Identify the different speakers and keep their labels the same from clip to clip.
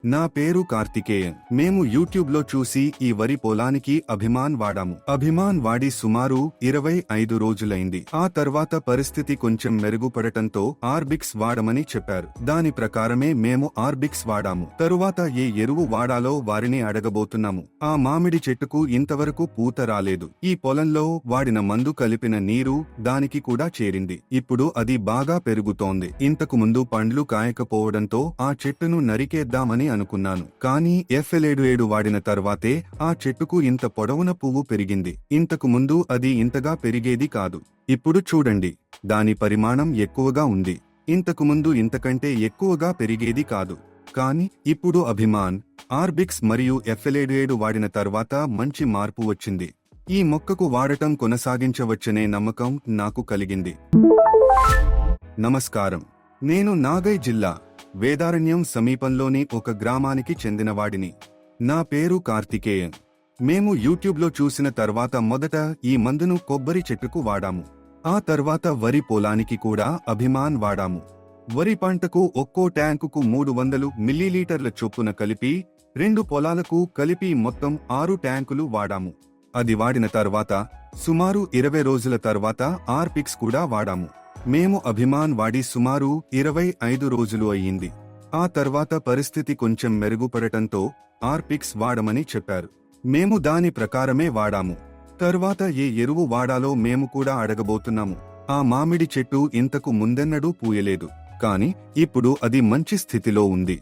Speaker 1: నా పేరు కార్తికేయన్. మేము యూట్యూబ్ లో చూసి ఈ వరి పొలానికి అభిమాన్ వాడాము. అభిమాన్ వాడి సుమారు 25 రోజులైంది. ఆ తర్వాత పరిస్థితి కొంచెం మెరుగుపడటంతో ఆర్బిక్స్ వాడమని చెప్పారు. దాని ప్రకారమే మేము ఆర్బిక్స్ వాడాము. తరువాత ఏ ఎరువు వాడాలో వారిని అడగబోతున్నాము. ఆ మామిడి చెట్టుకు ఇంతవరకు పూత రాలేదు. ఈ పొలంలో వాడిన మందు కలిపిన నీరు దానికి కూడా చేరింది. ఇప్పుడు అది బాగా పెరుగుతోంది. ఇంతకు ముందు పండ్లు కాయకపోవడంతో ఆ చెట్టును నరికేద్దామని అనుకున్నాను. కానీ F7 వాడిన తర్వాతే ఆ చెట్టుకు ఇంత పొడవున పువ్వు పెరిగింది. ఇంతకు ముందు అది ఇంతగా పెరిగేది కాదు. ఇప్పుడు చూడండి, దాని పరిమాణం ఎక్కువగా ఉంది. ఇంతకు ముందు ఇంతకంటే ఎక్కువగా పెరిగేది కాదు. కానీ ఇప్పుడు అభిమాన్, ఆర్బిక్స్ మరియు F7 వాడిన తర్వాత మంచి మార్పు వచ్చింది. ఈ మొక్కకు వాడటం కొనసాగించవచ్చనే నమ్మకం నాకు కలిగింది. నమస్కారం. నేను నాగై జిల్లా వేదారణ్యం సమీపంలోని ఒక గ్రామానికి చెందినవాడిని. నా పేరు కార్తికేయన్. మేము యూట్యూబ్లో చూసిన తర్వాత మొదట ఈ మందును కొబ్బరి చెట్టుకు వాడాము. ఆ తర్వాత వరి పొలానికి కూడా అభిమాన్ వాడాము. వరి పంటకు ఒక్కో ట్యాంకుకు 300 మిల్లీలీటర్ల చొప్పున కలిపి 2 పొలాలకు కలిపి మొత్తం 6 ట్యాంకులు వాడాము. అది వాడిన తర్వాత సుమారు 20 రోజుల తర్వాత ఆర్బిక్స్ కూడా వాడాము. మేము అభిమాన్ వాడి సుమారు 25 రోజులు అయ్యింది. ఆ తర్వాత పరిస్థితి కొంచెం మెరుగుపడటంతో ఆర్బిక్స్ వాడమని చెప్పారు. మేము దాని ప్రకారమే వాడాము. తర్వాత ఏ ఎరువు వాడాలో మేము కూడా అడగబోతున్నాము. ఆ మామిడి చెట్టు ఇంతకు ముందెన్నడూ పూయలేదు. కాని ఇప్పుడు అది మంచి స్థితిలో ఉంది.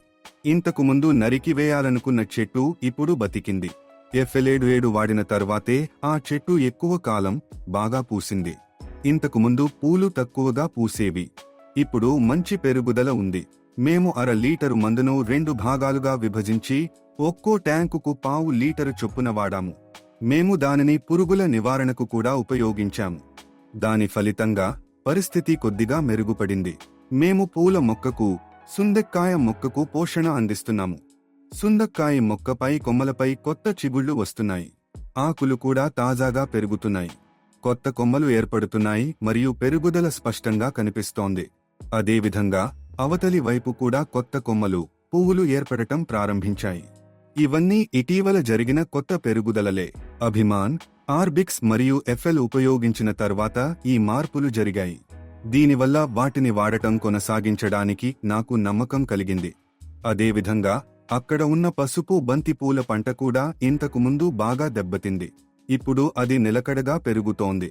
Speaker 1: ఇంతకు ముందు నరికివేయాలనుకున్న చెట్టు ఇప్పుడు బతికింది. F7 వాడిన తర్వాతే ఆ చెట్టు ఎక్కువ కాలం బాగా పూసింది. ఇంతకు ముందు పూలు తక్కువగా పూసేవి. ఇప్పుడు మంచి పెరుగుదల ఉంది. మేము 1/2 లీటరు మందును 2 భాగాలుగా విభజించి ఒక్కో ట్యాంకుకు 1/4 లీటరు చొప్పున వాడాము. మేము దానిని పురుగుల నివారణకు కూడా ఉపయోగించాము. దాని ఫలితంగా పరిస్థితి కొద్దిగా మెరుగుపడింది. మేము పూల మొక్కకు, సుందక్కాయ మొక్కకు పోషణ అందిస్తున్నాము. సుందక్కాయ మొక్కపై కొమ్మలపై కొత్త చిగుళ్లు వస్తున్నాయి. ఆకులు కూడా తాజాగా పెరుగుతున్నాయి. కొత్త కొమ్మలు ఏర్పడుతున్నాయి మరియు పెరుగుదల స్పష్టంగా కనిపిస్తోంది. అదేవిధంగా అవతలి వైపు కూడా కొత్త కొమ్మలు, పువ్వులు ఏర్పడటం ప్రారంభించాయి. ఇవన్నీ ఇటీవల జరిగిన కొత్త పెరుగుదలలే. అభిమాన్, ఆర్బిక్స్ మరియు FL ఉపయోగించిన తర్వాత ఈ మార్పులు జరిగాయి. దీనివల్ల వాటిని వాడటం కొనసాగించడానికి నాకు నమ్మకం కలిగింది. అదేవిధంగా అక్కడ ఉన్న పసుపు బంతి పూల పంట కూడా ఇంతకు ముందు బాగా దెబ్బతింది. ఇప్పుడు అది నిలకడగా పెరుగుతోంది.